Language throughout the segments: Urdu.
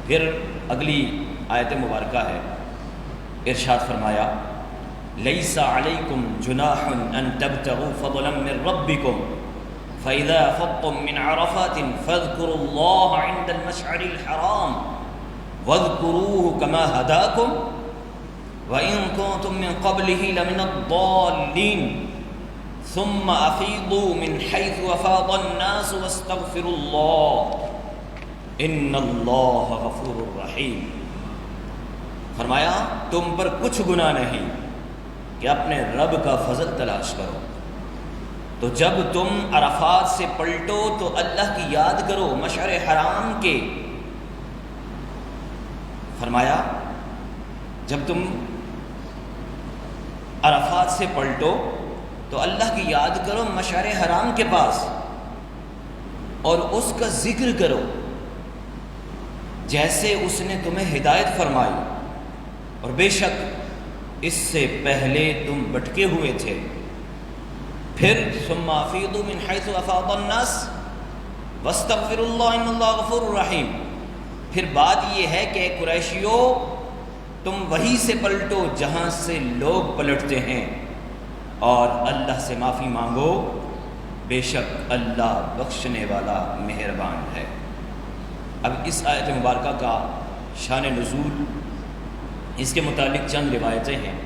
پھر اگلی آیت مبارکہ ہے، ارشاد فرمایا لیس علیکم جناح ان تبتغوا فضلا من ربکم فاذا افضتم من عرفات فاذکروا اللہ عند المشعر الحرام واذکروه كما هداکم وَإِن كُنتُم مِّن قَبْلِهِ لَمِنَ الضَّالِّينَ ثُمَّ أَفِيضُوا مِنْ حَيْثُ أَفَاضَ النَّاسُ وَاسْتَغْفِرُوا اللَّهَ إِنَّ اللَّهَ غَفُورٌ رَّحِيمٌ۔ فرمایا تم پر کچھ گناہ نہیں کہ اپنے رب کا فضل تلاش کرو، تو جب تم عرفات سے پلٹو تو اللہ کی یاد کرو مشعر حرام کے۔ فرمایا جب تم عرفات سے پلٹو تو اللہ کی یاد کرو مشعر حرام کے پاس اور اس کا ذکر کرو جیسے اس نے تمہیں ہدایت فرمائی، اور بے شک اس سے پہلے تم بھٹکے ہوئے تھے۔ پھر ثم افیضوا من حیث افاض الناس واستغفروا اللہ ان اللہ غفور رحیم۔ پھر بات یہ ہے کہ قریشیو تم وہیں سے پلٹو جہاں سے لوگ پلٹتے ہیں اور اللہ سے معافی مانگو، بے شک اللہ بخشنے والا مہربان ہے۔ اب اس آیت مبارکہ کا شان نزول، اس کے متعلق چند روایتیں ہیں۔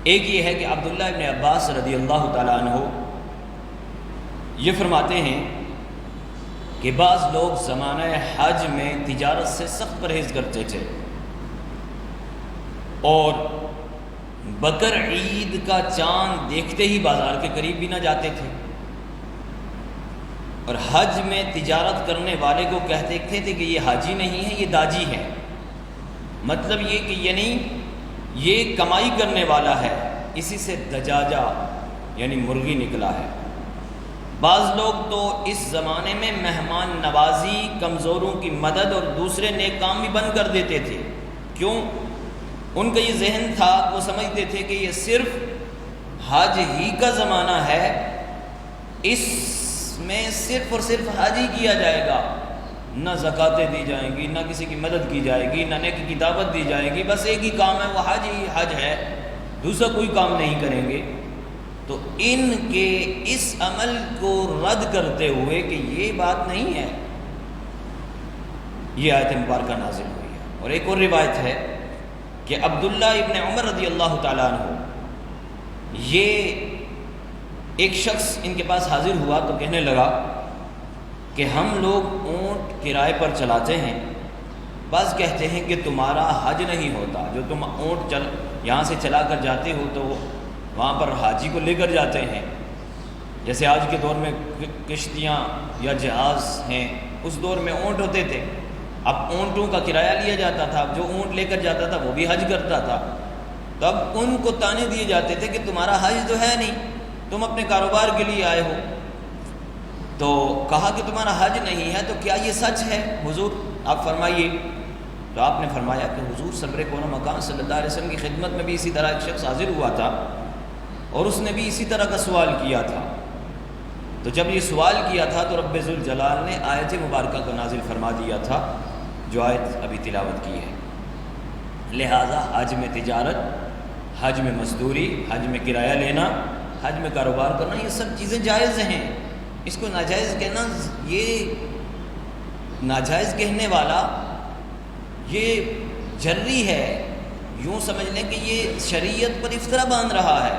ایک یہ ہے کہ عبداللہ ابن عباس رضی اللہ تعالیٰ عنہ یہ فرماتے ہیں کہ بعض لوگ زمانہ حج میں تجارت سے سخت پرہیز کرتے تھے اور بقر عید کا چاند دیکھتے ہی بازار کے قریب بھی نہ جاتے تھے، اور حج میں تجارت کرنے والے کو کہتے تھے کہ یہ حاجی نہیں ہے، یہ داجی ہے۔ مطلب یہ کہ یعنی یہ کمائی کرنے والا ہے، اسی سے دجاجہ یعنی مرغی نکلا ہے۔ بعض لوگ تو اس زمانے میں مہمان نوازی، کمزوروں کی مدد اور دوسرے نیک کام بھی بند کر دیتے تھے۔ کیوں؟ ان کا یہ ذہن تھا، وہ سمجھتے تھے کہ یہ صرف حج ہی کا زمانہ ہے، اس میں صرف اور صرف حج ہی کیا جائے گا، نہ زکاتیں دی جائیں گی، نہ کسی کی مدد کی جائے گی، نہ نیکی کی دعوت دی جائے گی، بس ایک ہی کام ہے، وہ حج ہی حج ہے، دوسرا کوئی کام نہیں کریں گے۔ تو ان کے اس عمل کو رد کرتے ہوئے کہ یہ بات نہیں ہے، یہ آیت مبارکہ نازل ہوئی ہے۔ اور ایک اور روایت ہے کہ عبداللہ ابن عمر رضی اللہ تعالیٰ عنہ یہ ایک شخص ان کے پاس حاضر ہوا تو کہنے لگا کہ ہم لوگ اونٹ کرائے پر چلاتے ہیں، بعض کہتے ہیں کہ تمہارا حج نہیں ہوتا، جو تم اونٹ یہاں سے چلا کر جاتے ہو تو وہاں پر حاجی کو لے کر جاتے ہیں، جیسے آج کے دور میں کشتیاں یا جہاز ہیں، اس دور میں اونٹ ہوتے تھے، اب اونٹوں کا کرایہ لیا جاتا تھا، جو اونٹ لے کر جاتا تھا وہ بھی حج کرتا تھا۔ تو اب ان کو تانے دیے جاتے تھے کہ تمہارا حج تو ہے نہیں، تم اپنے کاروبار کے لیے آئے ہو۔ تو کہا کہ تمہارا حج نہیں ہے تو کیا یہ سچ ہے حضور، آپ فرمائیے۔ تو آپ نے فرمایا کہ حضور صبر کون مکان صلی اللہ علیہ وسلم کی خدمت میں بھی اسی طرح ایک شخص حاضر ہوا تھا اور اس نے بھی اسی طرح کا سوال کیا تھا، تو جب یہ سوال کیا تھا تو رب ذوالجلال نے آیت مبارکہ کو نازل فرما دیا تھا جو آیت ابھی تلاوت کی ہے۔ لہٰذا حج میں تجارت، حج میں مزدوری، حج میں کرایہ لینا، حج میں کاروبار کرنا، یہ سب چیزیں جائز ہیں۔ اس کو ناجائز کہنا، یہ ناجائز کہنے والا یہ جری ہے، یوں سمجھ لیں کہ یہ شریعت پر افطرا باندھ رہا ہے،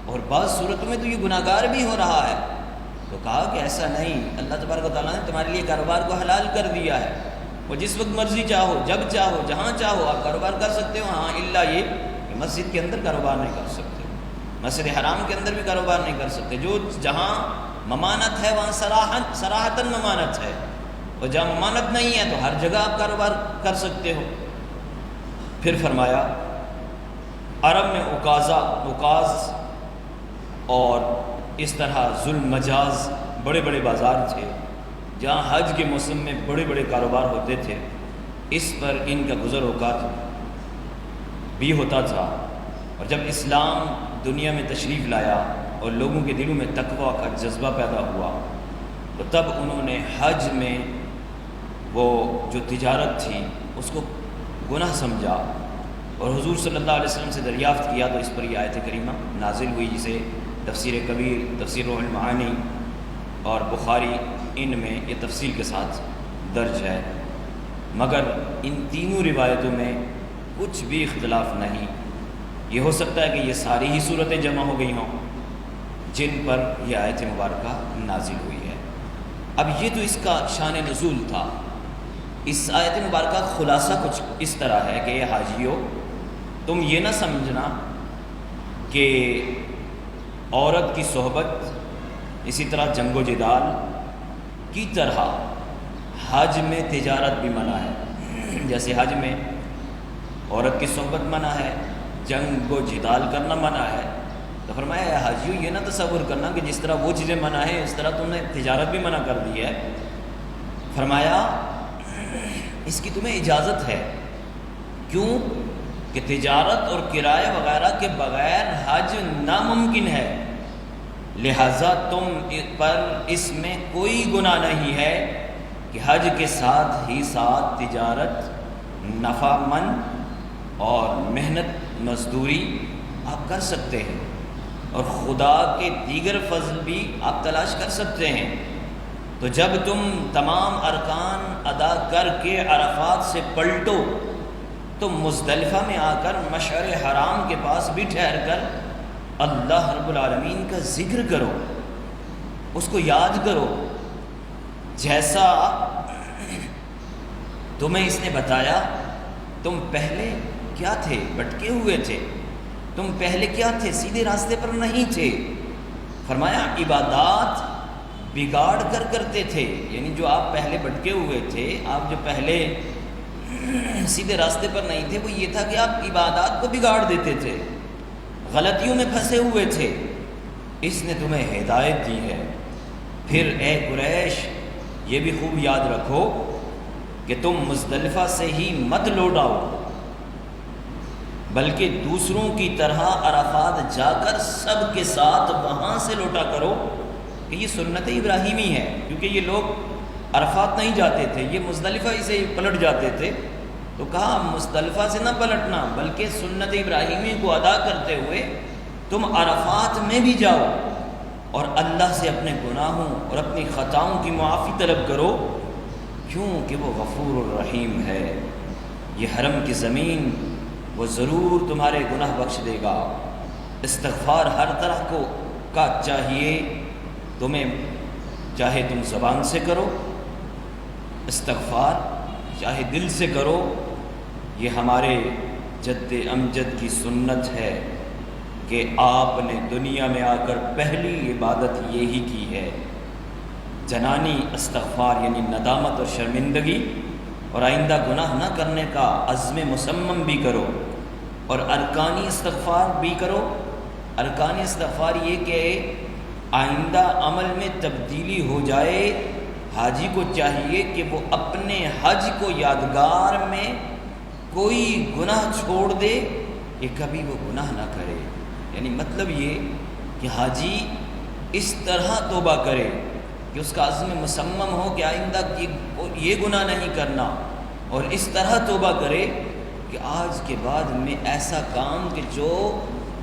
اور بعض صورتوں میں تو یہ گناہ گار بھی ہو رہا ہے۔ تو کہا کہ ایسا نہیں، اللہ تبارک و تعالیٰ نے تمہارے لیے کاروبار کو حلال کر دیا ہے، وہ جس وقت مرضی چاہو، جب چاہو، جہاں چاہو آپ کاروبار کر سکتے ہو۔ ہاں الا یہ کہ مسجد کے اندر کاروبار نہیں کر سکتے، مسجد حرام کے اندر بھی کاروبار نہیں کر سکتے، جو جہاں ممانت ہے وہاں صراحتاً ممانت ہے، اور جہاں ممانت نہیں ہے تو ہر جگہ آپ کاروبار کر سکتے ہو۔ پھر فرمایا عرب میں عکاظ اور اس طرح ذوال مجاز بڑے بڑے بازار تھے جہاں حج کے موسم میں بڑے بڑے کاروبار ہوتے تھے، اس پر ان کا گزر اوقات بھی ہوتا تھا۔ اور جب اسلام دنیا میں تشریف لایا اور لوگوں کے دلوں میں تقویٰ کا جذبہ پیدا ہوا تو تب انہوں نے حج میں وہ جو تجارت تھی اس کو گناہ سمجھا اور حضور صلی اللہ علیہ وسلم سے دریافت کیا، تو اس پر یہ آیت کریمہ نازل ہوئی، جسے تفسیر کبیر، تفسیر روح المعانی اور بخاری ان میں یہ تفصیل کے ساتھ درج ہے۔ مگر ان تینوں روایتوں میں کچھ بھی اختلاف نہیں۔ یہ ہو سکتا ہے کہ یہ ساری ہی صورتیں جمع ہو گئی ہوں جن پر یہ آیت مبارکہ نازل ہوئی ہے۔ اب یہ تو اس کا شان نزول تھا۔ اس آیت مبارکہ کا خلاصہ کچھ اس طرح ہے کہ یہ حاجیو، تم یہ نہ سمجھنا کہ عورت کی صحبت اسی طرح جنگ و جدال کی طرح حج میں تجارت بھی منع ہے۔ جیسے حج میں عورت کی صحبت منع ہے، جنگ و جدال کرنا منع ہے، تو فرمایا اے حاجیو یہ نہ تصور کرنا کہ جس طرح وہ چیزیں منع ہیں اس طرح تم نے تجارت بھی منع کر دی ہے۔ فرمایا اس کی تمہیں اجازت ہے، کیوں کہ تجارت اور کرایہ وغیرہ کے بغیر حج ناممکن ہے، لہذا تم پر اس میں کوئی گناہ نہیں ہے کہ حج کے ساتھ ہی ساتھ تجارت، نفع مند اور محنت مزدوری آپ کر سکتے ہیں، اور خدا کے دیگر فضل بھی آپ تلاش کر سکتے ہیں۔ تو جب تم تمام ارکان ادا کر کے عرفات سے پلٹو تو مزدلفہ میں آ کر مشعر حرام کے پاس بھی ٹھہر کر اللہ رب العالمین کا ذکر کرو، اس کو یاد کرو، جیسا تمہیں اس نے بتایا۔ تم پہلے کیا تھے؟ بھٹکے ہوئے تھے۔ تم پہلے کیا تھے؟ سیدھے راستے پر نہیں تھے۔ فرمایا عبادات بگاڑ کر کرتے تھے، یعنی جو آپ پہلے بھٹکے ہوئے تھے، آپ جو پہلے سیدھے راستے پر نہیں تھے، وہ یہ تھا کہ آپ عبادات کو بگاڑ دیتے تھے، غلطیوں میں پھنسے ہوئے تھے۔ اس نے تمہیں ہدایت دی ہے۔ پھر اے قریش یہ بھی خوب یاد رکھو کہ تم مزدلفہ سے ہی مت لوٹ آؤ، بلکہ دوسروں کی طرح عرفات جا کر سب کے ساتھ وہاں سے لوٹا کرو، کہ یہ سنت ابراہیمی ہے، کیونکہ یہ لوگ عرفات نہیں جاتے تھے، یہ مزدلفہ ہی سے پلٹ جاتے تھے۔ تو کہا مزدلفہ سے نہ پلٹنا، بلکہ سنت ابراہیمی کو ادا کرتے ہوئے تم عرفات میں بھی جاؤ اور اللہ سے اپنے گناہوں اور اپنی خطاؤں کی معافی طلب کرو، کیوں کہ وہ غفور الرحیم ہے۔ یہ حرم کی زمین وہ ضرور تمہارے گناہ بخش دے گا۔ استغفار ہر طرح کا چاہیے تمہیں، چاہے تم زبان سے کرو استغفار، چاہے دل سے کرو۔ یہ ہمارے جد امجد کی سنت ہے کہ آپ نے دنیا میں آ کر پہلی عبادت یہی کی ہے، جنانی استغفار، یعنی ندامت اور شرمندگی، اور آئندہ گناہ نہ کرنے کا عزم مصمم بھی کرو، اور ارکانی استغفار بھی کرو۔ ارکانی استغفار یہ کہ آئندہ عمل میں تبدیلی ہو جائے۔ حاجی کو چاہیے کہ وہ اپنے حج کو یادگار میں کوئی گناہ چھوڑ دے کہ کبھی وہ گناہ نہ کرے، یعنی مطلب یہ کہ حاجی اس طرح توبہ کرے کہ اس کا عزم مصمم ہو کہ آئندہ یہ گناہ نہیں کرنا، اور اس طرح توبہ کرے کہ آج کے بعد میں ایسا کام کہ جو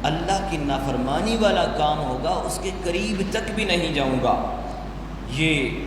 اللہ کی نافرمانی والا کام ہوگا اس کے قریب تک بھی نہیں جاؤں گا۔ یہ